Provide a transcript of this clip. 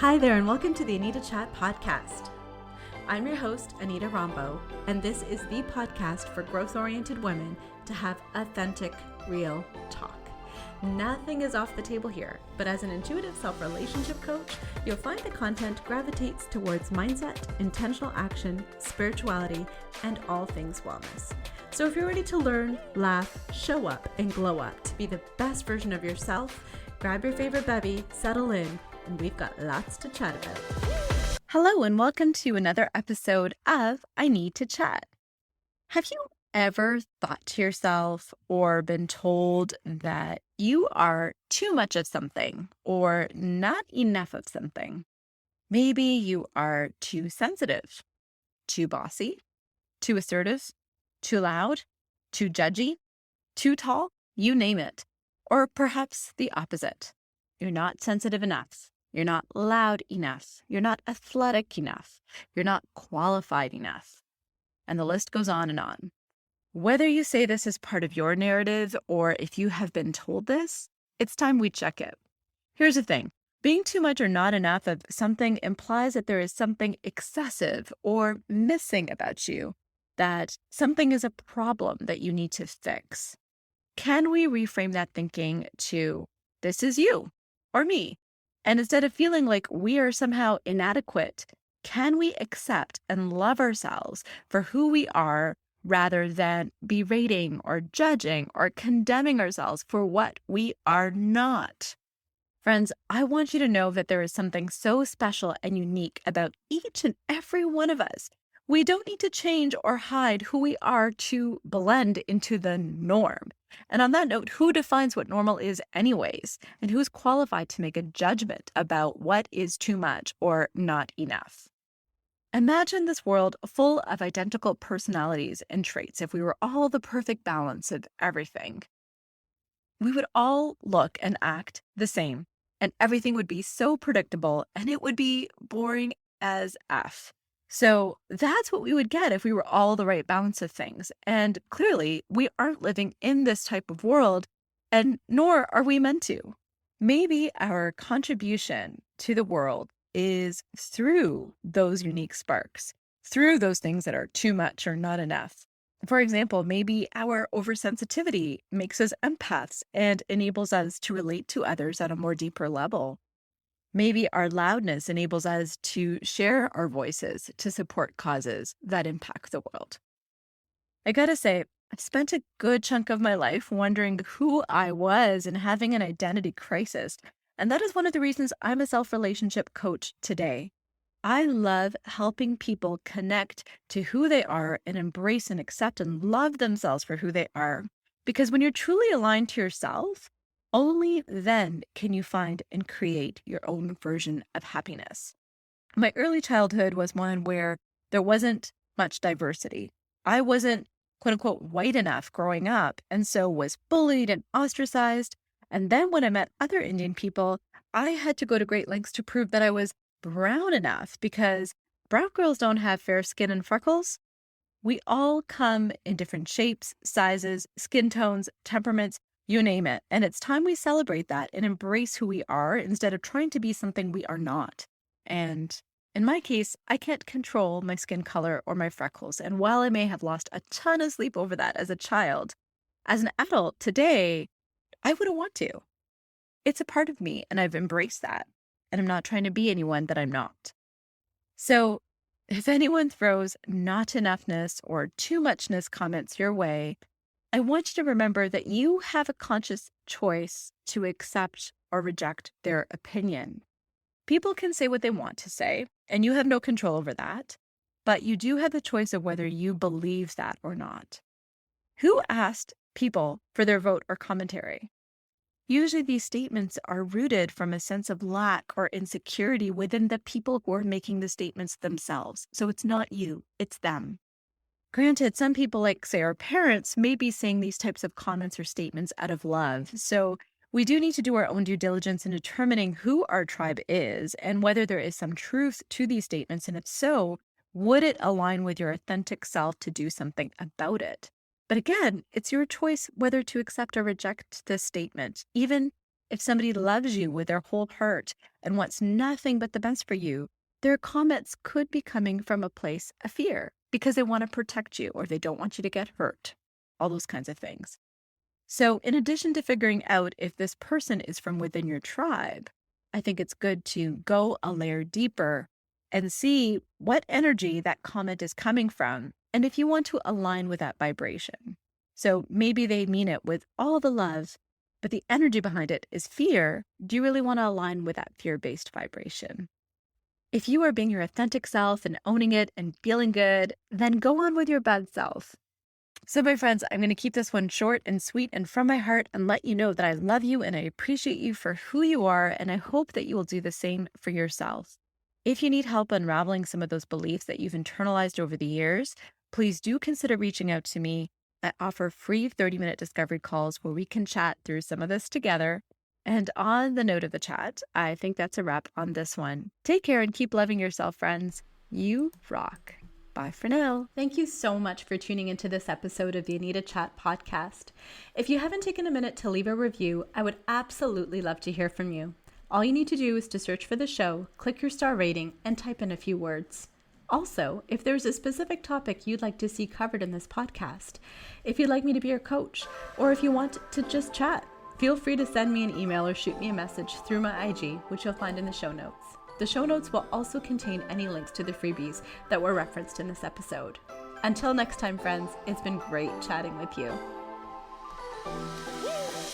Hi there, and welcome to the Anita Chat podcast. I'm your host, Anita Rombo, and this is the podcast for growth-oriented women to have authentic, real talk. Nothing is off the table here, but as an intuitive self-relationship coach, you'll find the content gravitates towards mindset, intentional action, spirituality, and all things wellness. So if you're ready to learn, laugh, show up, and glow up to be the best version of yourself, grab your favorite bevy, settle in, and we've got lots to chat about. Hello, and welcome to another episode of I Need to Chat. Have you ever thought to yourself or been told that you are too much of something or not enough of something? Maybe you are too sensitive, too bossy, too assertive, too loud, too judgy, too tall, you name it. Or perhaps the opposite. You're not sensitive enough. You're not loud enough. You're not athletic enough. You're not qualified enough. And the list goes on and on. Whether you say this is part of your narrative or if you have been told this, it's time we check it. Here's the thing. Being too much or not enough of something implies that there is something excessive or missing about you, that something is a problem that you need to fix. Can we reframe that thinking to, this is you or me? And instead of feeling like we are somehow inadequate, can we accept and love ourselves for who we are rather than berating or judging or condemning ourselves for what we are not? Friends, I want you to know that there is something so special and unique about each and every one of us. We don't need to change or hide who we are to blend into the norm. And on that note, who defines what normal is anyways? And who's qualified to make a judgment about what is too much or not enough? Imagine this world full of identical personalities and traits if we were all the perfect balance of everything. We would all look and act the same, and everything would be so predictable, and it would be boring as F. So that's what we would get if we were all the right balance of things. And clearly, we aren't living in this type of world, and nor are we meant to. Maybe our contribution to the world is through those unique sparks, through those things that are too much or not enough. For example, maybe our oversensitivity makes us empaths and enables us to relate to others at a more deeper level. Maybe our loudness enables us to share our voices to support causes that impact the world. I gotta say, I've spent a good chunk of my life wondering who I was and having an identity crisis. And that is one of the reasons I'm a self-relationship coach today. I love helping people connect to who they are and embrace and accept and love themselves for who they are. Because when you're truly aligned to yourself, only then can you find and create your own version of happiness. My early childhood was one where there wasn't much diversity. I wasn't, quote unquote, white enough growing up, and so was bullied and ostracized. And then when I met other Indian people, I had to go to great lengths to prove that I was brown enough, because brown girls don't have fair skin and freckles. We all come in different shapes, sizes, skin tones, temperaments, you name it. And it's time we celebrate that and embrace who we are instead of trying to be something we are not. And in my case, I can't control my skin color or my freckles. And while I may have lost a ton of sleep over that as a child, as an adult today, I wouldn't want to. It's a part of me, and I've embraced that. And I'm not trying to be anyone that I'm not. So if anyone throws not enoughness or too muchness comments your way, I want you to remember that you have a conscious choice to accept or reject their opinion. People can say what they want to say, and you have no control over that, but you do have the choice of whether you believe that or not. Who asked people for their vote or commentary? Usually these statements are rooted from a sense of lack or insecurity within the people who are making the statements themselves. So it's not you, it's them. Granted, some people, like, say, our parents, may be saying these types of comments or statements out of love. So we do need to do our own due diligence in determining who our tribe is and whether there is some truth to these statements. And if so, would it align with your authentic self to do something about it? But again, it's your choice whether to accept or reject this statement, even If somebody loves you with their whole heart and wants nothing but the best for you, their comments could be coming from a place of fear because they want to protect you or they don't want you to get hurt, all those kinds of things. So in addition to figuring out if this person is from within your tribe, I think it's good to go a layer deeper and see what energy that comment is coming from, and if you want to align with that vibration. So maybe they mean it with all the love, but the energy behind it is fear. Do you really want to align with that fear-based vibration? If you are being your authentic self and owning it and feeling good, then go on with your best self. So my friends, I'm going to keep this one short and sweet and from my heart and let you know that I love you and I appreciate you for who you are, and I hope that you will do the same for yourself. If you need help unraveling some of those beliefs that you've internalized over the years, please do consider reaching out to me. I offer free 30-minute discovery calls where we can chat through some of this together. And on the note of the chat, I think that's a wrap on this one. Take care and keep loving yourself, friends. You rock. Bye for now. Thank you so much for tuning into this episode of the Anita Chat podcast. If you haven't taken a minute to leave a review, I would absolutely love to hear from you. All you need to do is to search for the show, click your star rating, and type in a few words. Also, if there's a specific topic you'd like to see covered in this podcast, if you'd like me to be your coach, or if you want to just chat, feel free to send me an email or shoot me a message through my IG, which you'll find in the show notes. The show notes will also contain any links to the freebies that were referenced in this episode. Until next time, friends, it's been great chatting with you.